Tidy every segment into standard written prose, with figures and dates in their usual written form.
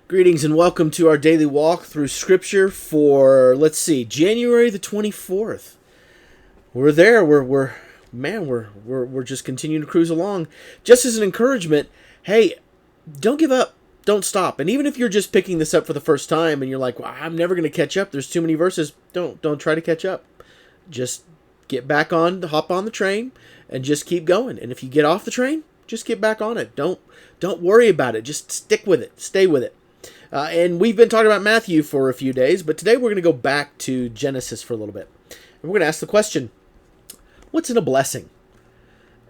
Greetings and welcome to our daily walk through Scripture for, January the 24th. We're there. We're just continuing to cruise along. Just as an encouragement, hey, don't give up. Don't stop. And even if you're just picking this up for the first time and you're like, well, I'm never going to catch up. There's too many verses. Don't try to catch up. Just hop on the train and just keep going. And if you get off the train, just get back on it. Don't worry about it. Just stick with it. Stay with it. And we've been talking about Matthew for a few days, but today we're going to go back to Genesis for a little bit. And we're going to ask the question, what's in a blessing?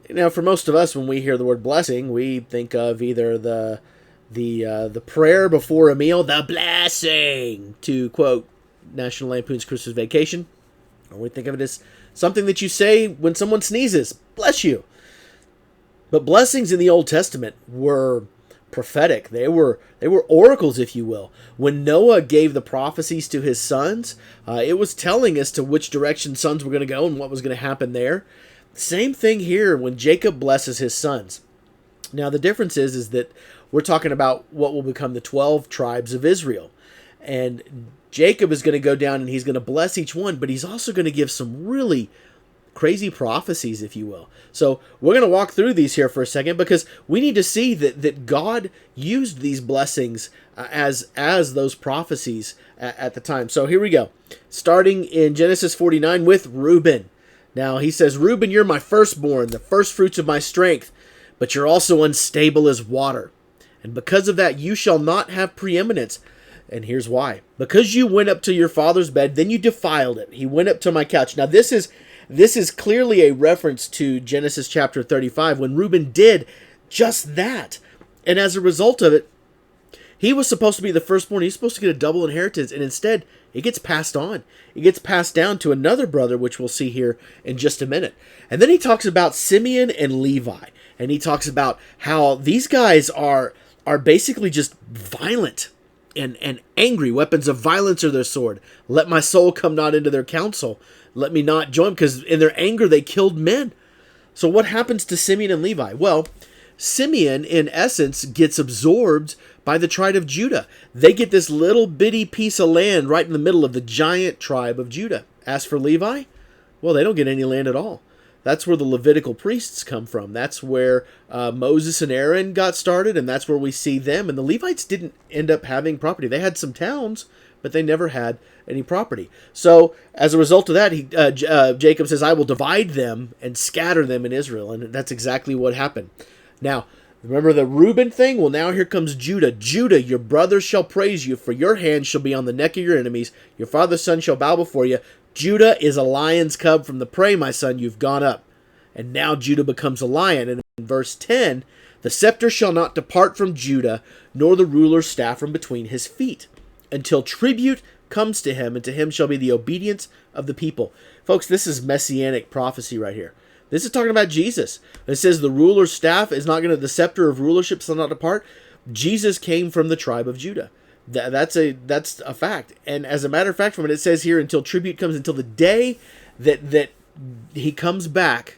Now, for most of us, when we hear the word blessing, we think of either the prayer before a meal, the blessing, to quote National Lampoon's Christmas Vacation, or we think of it as something that you say when someone sneezes, bless you. But blessings in the Old Testament were prophetic. They were oracles, if you will. When Noah gave the prophecies to his sons, it was telling us to which direction sons were going to go and what was going to happen there. Same thing here when Jacob blesses his sons. Now the difference is that we're talking about what will become the 12 tribes of Israel. And Jacob is going to go down and he's going to bless each one, but he's also going to give some really crazy prophecies, if you will. So we're going to walk through these here for a second because we need to see that God used these blessings as those prophecies at the time. So here we go. Starting in Genesis 49 with Reuben. Now he says, Reuben, you're my firstborn, the first fruits of my strength, but you're also unstable as water. And because of that, you shall not have preeminence. And here's why. Because you went up to your father's bed, then you defiled it. He went up to my couch. Now this is clearly a reference to Genesis chapter 35 when Reuben did just that. And as a result of it, he was supposed to be the firstborn. He's supposed to get a double inheritance. And instead, it gets passed on. It gets passed down to another brother, which we'll see here in just a minute. And then he talks about Simeon and Levi. And he talks about how these guys are basically just violent and angry. Weapons of violence are their sword. Let my soul come not into their counsel. Let me not join, because in their anger they killed men. So what happens to Simeon and Levi? Well, Simeon, in essence, gets absorbed by the tribe of Judah. They get this little bitty piece of land right in the middle of the giant tribe of Judah. As for Levi, well, they don't get any land at all. That's where the Levitical priests come from. That's where Moses and Aaron got started, and that's where we see them. And the Levites didn't end up having property. They had some towns, but they never had any property. So as a result of that, Jacob says, I will divide them and scatter them in Israel. And that's exactly what happened. Now, remember the Reuben thing? Well, now here comes Judah. Judah, your brothers shall praise you, for your hand shall be on the neck of your enemies. Your father's son shall bow before you. Judah is a lion's cub from the prey, my son. You've gone up. And now Judah becomes a lion. And in verse 10, the scepter shall not depart from Judah, nor the ruler's staff from between his feet, until tribute comes to him, and to him shall be the obedience of the people. Folks, this is messianic prophecy right here. This is talking about Jesus. It says the ruler's staff is not going to, the scepter of rulership shall not depart. Jesus came from the tribe of Judah. That's a fact. And as a matter of fact, from it says here, until tribute comes, until the day that he comes back,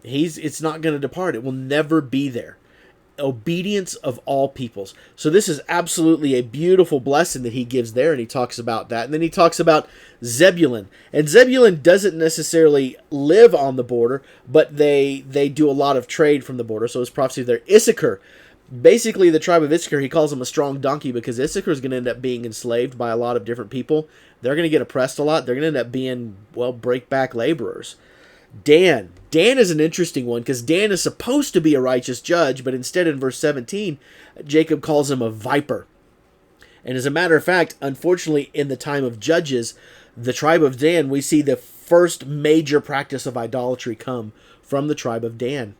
it's not going to depart. It will never be there. Obedience of all peoples. So this is absolutely a beautiful blessing that he gives there, and he talks about that. And then he talks about Zebulun. And Zebulun doesn't necessarily live on the border, but they do a lot of trade from the border. So his prophecy there. Issachar. Basically, the tribe of Issachar, he calls them a strong donkey because Issachar is going to end up being enslaved by a lot of different people. They're going to get oppressed a lot. They're going to end up being, break-back laborers. Dan is an interesting one because Dan is supposed to be a righteous judge, but instead in verse 17, Jacob calls him a viper. And as a matter of fact, unfortunately, in the time of Judges, the tribe of Dan, we see the first major practice of idolatry come from the tribe of Dan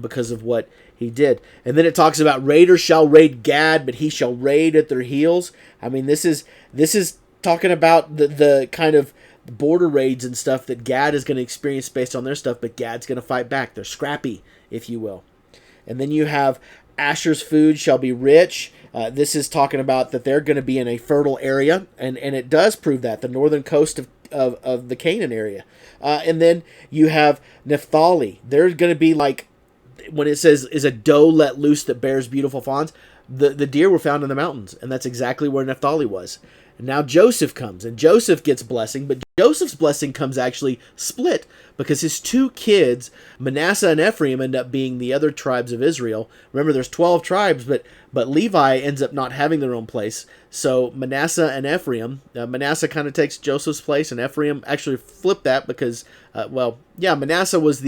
because of what he did. And then it talks about raiders shall raid Gad, but he shall raid at their heels. I mean, this is talking about the kind of border raids and stuff that Gad is going to experience based on their stuff, but Gad's going to fight back. They're scrappy, if you will. And then you have Asher's food shall be rich. This is talking about that they're going to be in a fertile area, and it does prove that, the northern coast of the Canaan area. And then you have Naphtali. They're going to be like, when it says, is a doe let loose that bears beautiful fawns, the deer were found in the mountains, and that's exactly where Naphtali was. And now Joseph comes, and Joseph gets blessing, but Joseph's blessing comes actually split because his two kids, Manasseh and Ephraim, end up being the other tribes of Israel. Remember, there's 12 tribes, but Levi ends up not having their own place. So Manasseh and Ephraim, Manasseh kind of takes Joseph's place, and Ephraim actually flipped that because, Manasseh was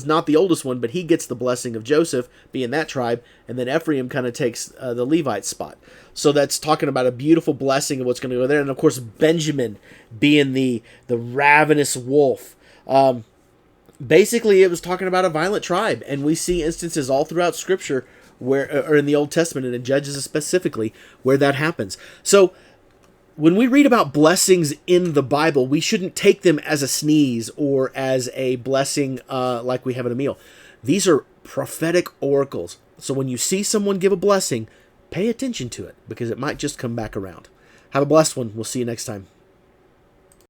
not the oldest one, but he gets the blessing of Joseph being that tribe, and then Ephraim kind of takes the Levite spot. So that's talking about a beautiful blessing of what's going to go there, and of course Benjamin being the ravenous wolf. Basically, it was talking about a violent tribe, and we see instances all throughout Scripture or in the Old Testament and in Judges specifically, where that happens. So when we read about blessings in the Bible, we shouldn't take them as a sneeze or as a blessing like we have in a meal. These are prophetic oracles. So when you see someone give a blessing, pay attention to it because it might just come back around. Have a blessed one. We'll see you next time.